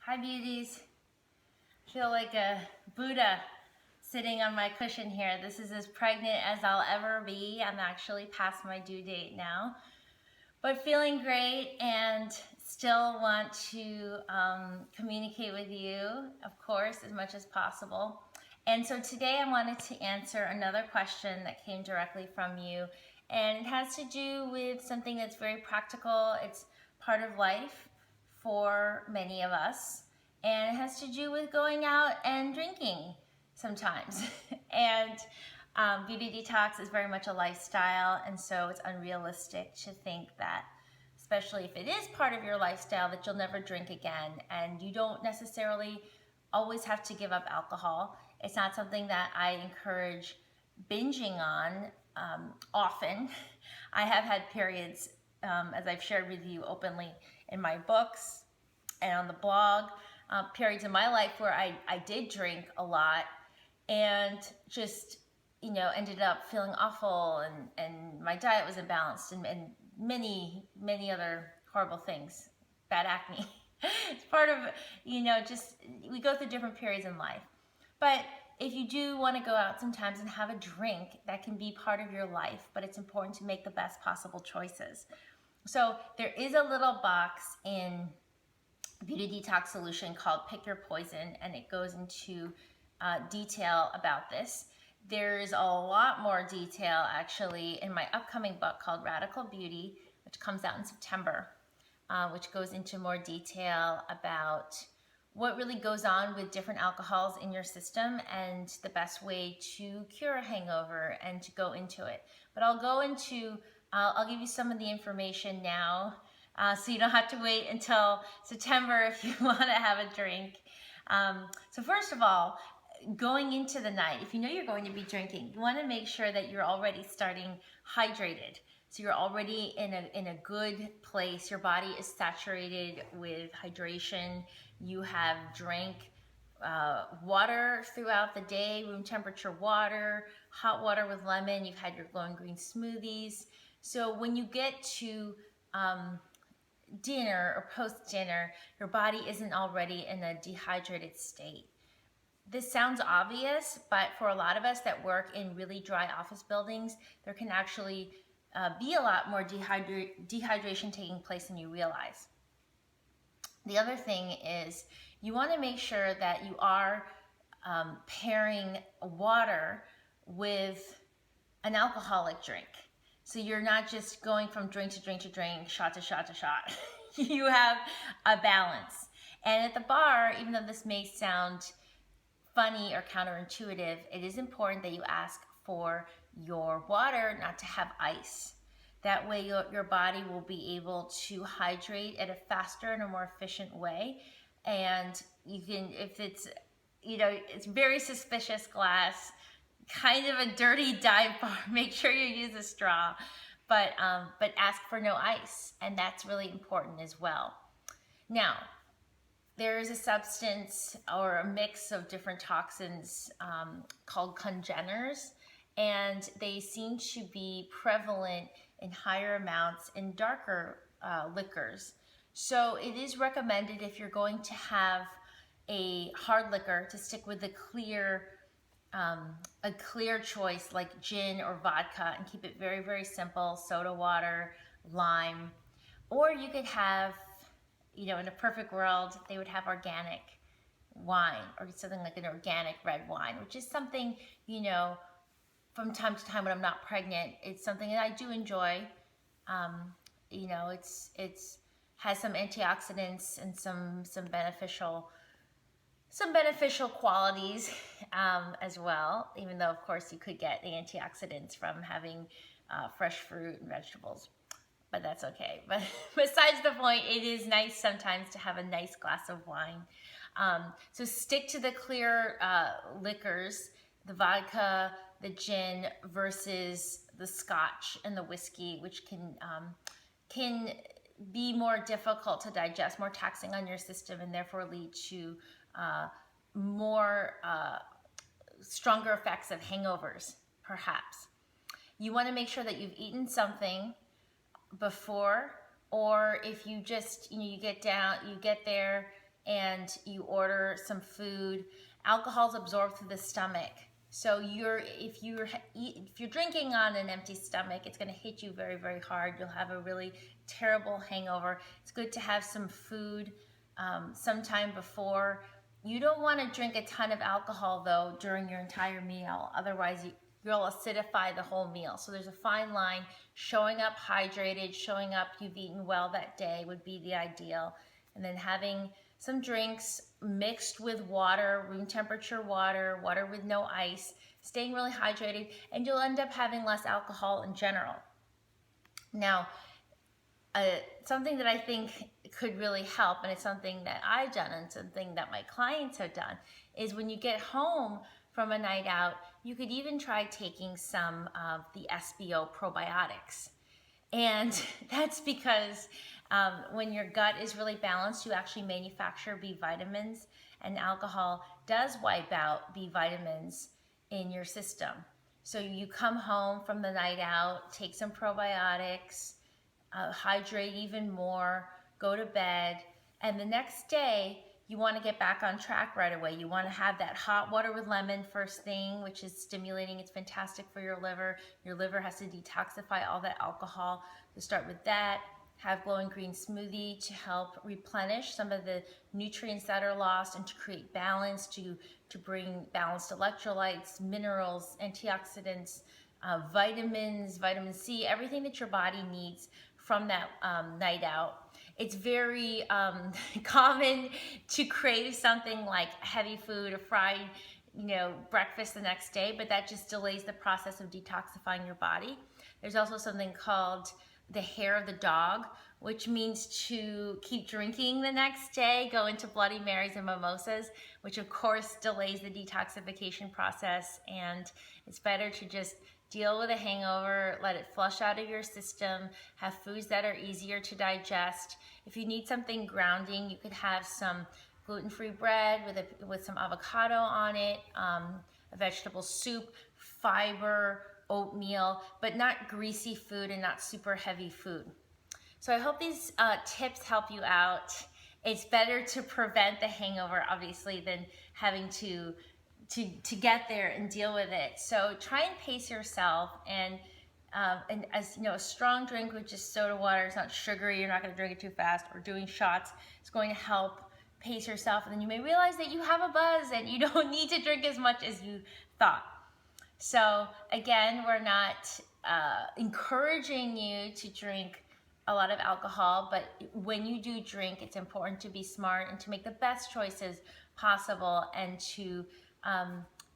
Hi beauties. Feel like a Buddha sitting on my cushion here. This is as pregnant as I'll ever be. I'm actually past my due date now, but feeling great and still want to communicate with you, of course, as much as possible. And so today I wanted to answer another question that came directly from you, and it has to do with something that's very practical. It's part of life for many of us, and it has to do with going out and drinking sometimes. and Beauty detox is very much a lifestyle, and so it's unrealistic to think that, especially if it is part of your lifestyle, that you'll never drink again. And you don't necessarily always have to give up alcohol. It's not something that I encourage binging on often. I have had periods, as I've shared with you openly in my books and on the blog, periods in my life where I did drink a lot and just ended up feeling awful, and my diet was imbalanced, and many other horrible things, bad acne. It's part of, just we go through different periods in life. But if you do want to go out sometimes and have a drink, that can be part of your life, but it's important to make the best possible choices. So there is a little box in Beauty Detox Solution called Pick Your Poison, and it goes into detail about this. There's a lot more detail actually in my upcoming book called Radical Beauty, which comes out in September, which goes into more detail about what really goes on with different alcohols in your system and the best way to cure a hangover and to go into it. But I'll give you some of the information now, so you don't have to wait until September if you want to have a drink. So first of all, going into the night, if you know you're going to be drinking, you want to make sure that you're already starting hydrated. So you're already in a good place. Your body is saturated with hydration. You have drank water throughout the day, room temperature water, hot water with lemon. You've had your glowing green smoothies. So when you get to dinner or post-dinner, your body isn't already in a dehydrated state. This sounds obvious, but for a lot of us that work in really dry office buildings, there can actually be a lot more dehydration taking place than you realize. The other thing is you want to make sure that you are pairing water with an alcoholic drink. So you're not just going from drink to drink to drink, shot to shot to shot. You have a balance. And at the bar, even though this may sound funny or counterintuitive, it is important that you ask for your water not to have ice. That way your body will be able to hydrate at a faster and a more efficient way. And you can, if it's, it's very suspicious glass, kind of a dirty dive bar, make sure you use a straw, but ask for no ice, and that's really important as well. Now, there is a substance or a mix of different toxins called congeners, and they seem to be prevalent in higher amounts in darker liquors. So it is recommended, if you're going to have a hard liquor, to stick with a clear choice like gin or vodka, and keep it very, very simple: soda water, lime. Or you could have, in a perfect world, they would have organic wine or something like an organic red wine, which is something, from time to time when I'm not pregnant, it's something that I do enjoy. It's has some antioxidants and some beneficial qualities as well, even though of course you could get the antioxidants from having fresh fruit and vegetables, but that's okay. But besides the point, it is nice sometimes to have a nice glass of wine. So stick to the clear liquors, the vodka, the gin, versus the scotch and the whiskey, which can be more difficult to digest, more taxing on your system, and therefore lead to more stronger effects of hangovers, perhaps. You want to make sure that you've eaten something before, or if you just, you get there, and you order some food, alcohol's absorbed through the stomach. So if you're drinking on an empty stomach, it's going to hit you very, very hard. You'll have a really terrible hangover. It's good to have some food sometime before. You don't want to drink a ton of alcohol though during your entire meal. Otherwise, you'll acidify the whole meal. So there's a fine line. Showing up hydrated, showing up you've eaten well that day would be the ideal. And then having some drinks mixed with water, room temperature water, water with no ice, staying really hydrated, and you'll end up having less alcohol in general. Now, something that I think could really help, and it's something that I've done and something that my clients have done, is when you get home from a night out, you could even try taking some of the SBO probiotics. And that's because when your gut is really balanced, you actually manufacture B vitamins, and alcohol does wipe out B vitamins in your system. So you come home from the night out, take some probiotics, hydrate even more, go to bed, and the next day you want to get back on track right away. You want to have that hot water with lemon first thing, which is stimulating. It's fantastic for your liver. Your liver has to detoxify all that alcohol. So start with that. Have glowing green smoothie to help replenish some of the nutrients that are lost and to create balance, to bring balanced electrolytes, minerals, antioxidants, vitamins, vitamin C, everything that your body needs from that night out. It's very common to crave something like heavy food or fried, breakfast the next day, but that just delays the process of detoxifying your body. There's also something called the hair of the dog, which means to keep drinking the next day, go into Bloody Marys and mimosas, which of course delays the detoxification process, and it's better to just deal with a hangover, let it flush out of your system, have foods that are easier to digest. If you need something grounding, you could have some gluten-free bread with some avocado on it, a vegetable soup, fiber, oatmeal, but not greasy food and not super heavy food. So I hope these tips help you out. It's better to prevent the hangover, obviously, than having to get there and deal with it. So try and pace yourself, and as you know, a strong drink with just soda water, it's not sugary, you're not going to drink it too fast, or doing shots, it's going to help pace yourself, and then you may realize that you have a buzz and you don't need to drink as much as you thought. So again, we're not encouraging you to drink a lot of alcohol, but when you do drink, it's important to be smart and to make the best choices possible, and to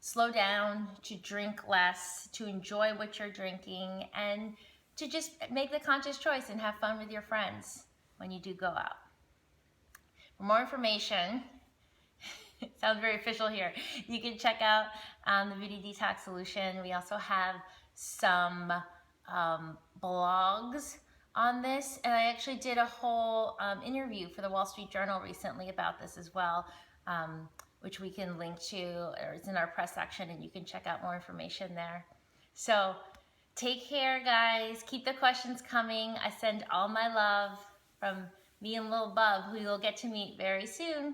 slow down, to drink less, to enjoy what you're drinking, and to just make the conscious choice and have fun with your friends when you do go out. For more information, it sounds very official here, you can check out the Beauty Detox Solution. We also have some blogs on this, and I actually did a whole interview for the Wall Street Journal recently about this as well, which we can link to, or it's in our press section, and you can check out more information there. So take care, guys. Keep the questions coming. I send all my love from me and Lil Bub, who you'll get to meet very soon.